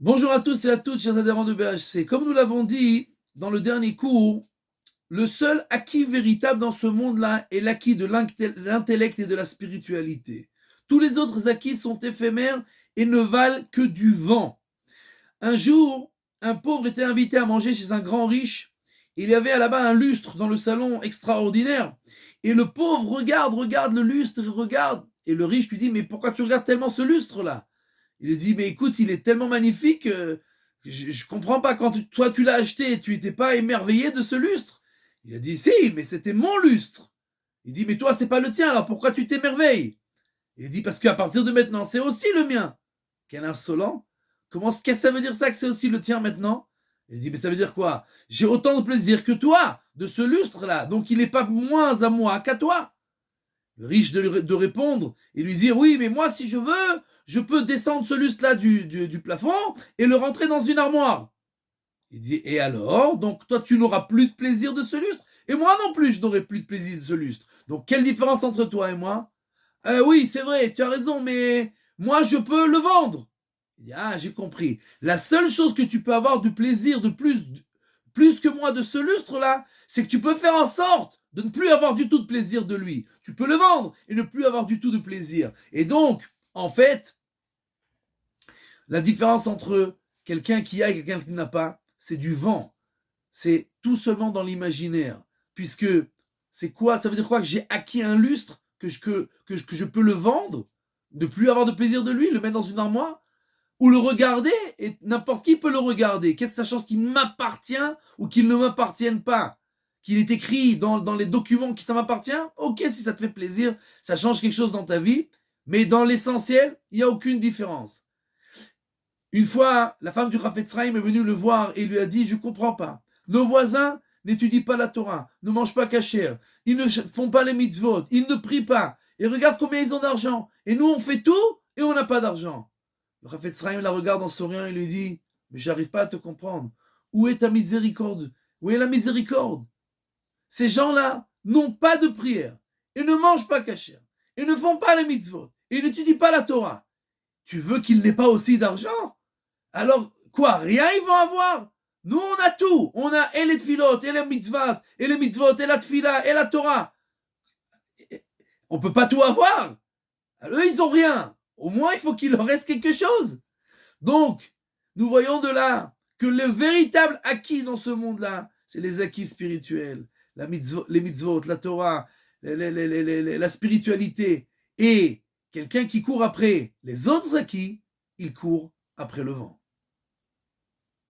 Bonjour à tous et à toutes, chers adhérents de BHC. Comme nous l'avons dit dans le dernier cours, le seul acquis véritable dans ce monde-là est l'acquis de l'intellect et de la spiritualité. Tous les autres acquis sont éphémères et ne valent que du vent. Un jour, un pauvre était invité à manger chez un grand riche. Il y avait là-bas un lustre dans le salon extraordinaire. Et le pauvre regarde le lustre, regarde. Et le riche lui dit, mais pourquoi tu regardes tellement ce lustre-là? Il lui dit, mais écoute, il est tellement magnifique, je comprends pas, quand toi tu l'as acheté, tu n'étais pas émerveillé de ce lustre? Il a dit, si, mais c'était mon lustre. Il dit, mais toi, c'est pas le tien, alors pourquoi tu t'émerveilles? Il dit, parce qu'à partir de maintenant, c'est aussi le mien. Quel insolent. Qu'est-ce que ça veut dire ça, que c'est aussi le tien maintenant? Il dit, mais ça veut dire quoi? J'ai autant de plaisir que toi, de ce lustre-là, donc il n'est pas moins à moi qu'à toi. Le riche de répondre et lui dire, oui, mais moi, si je veux, je peux descendre ce lustre-là du plafond et le rentrer dans une armoire. Il dit, et alors? Donc toi, tu n'auras plus de plaisir de ce lustre, et moi non plus, je n'aurai plus de plaisir de ce lustre. Donc quelle différence entre toi et moi? Oui, c'est vrai, tu as raison, mais moi, je peux le vendre. Il dit, ah, j'ai compris. La seule chose que tu peux avoir du plaisir de plus que moi de ce lustre-là, c'est que tu peux faire en sorte de ne plus avoir du tout de plaisir de lui. Tu peux le vendre et ne plus avoir du tout de plaisir. Et donc, en fait, la différence entre quelqu'un qui a et quelqu'un qui n'a pas, c'est du vent. C'est tout seulement dans l'imaginaire. Puisque c'est quoi? Ça veut dire quoi? Que j'ai acquis un lustre, que je peux le vendre, ne plus avoir de plaisir de lui, le mettre dans une armoire, ou le regarder, et n'importe qui peut le regarder. Qu'est-ce que ça change qu'il m'appartient ou qu'il ne m'appartienne pas? Qu'il est écrit dans les documents qui ça m'appartient? Ok, si ça te fait plaisir, ça change quelque chose dans ta vie, mais dans l'essentiel, il n'y a aucune différence. Une fois, la femme du Chafetz Chaim est venue le voir et lui a dit, je comprends pas. Nos voisins n'étudient pas la Torah, ne mangent pas kasher, ils ne font pas les mitzvot, ils ne prient pas, et regarde combien ils ont d'argent. Et nous, on fait tout et on n'a pas d'argent. Le Chafetz Chaim la regarde en souriant et lui dit, mais j'arrive pas à te comprendre. Où est ta miséricorde? Où est la miséricorde? Ces gens-là n'ont pas de prière, et ne mangent pas kasher, et ne font pas les mitzvot, et n'étudient pas la Torah. Tu veux qu'ils n'aient pas aussi d'argent? Alors, quoi, rien ils vont avoir? Nous, on a tout. On a et les tfilot, et les mitzvot, et la tfila, et la Torah. On peut pas tout avoir. Alors, eux, ils ont rien. Au moins, il faut qu'il leur reste quelque chose. Donc, nous voyons de là que le véritable acquis dans ce monde-là, c'est les acquis spirituels. Les mitzvot, la Torah, la spiritualité. Et quelqu'un qui court après les autres acquis, il court après le vent.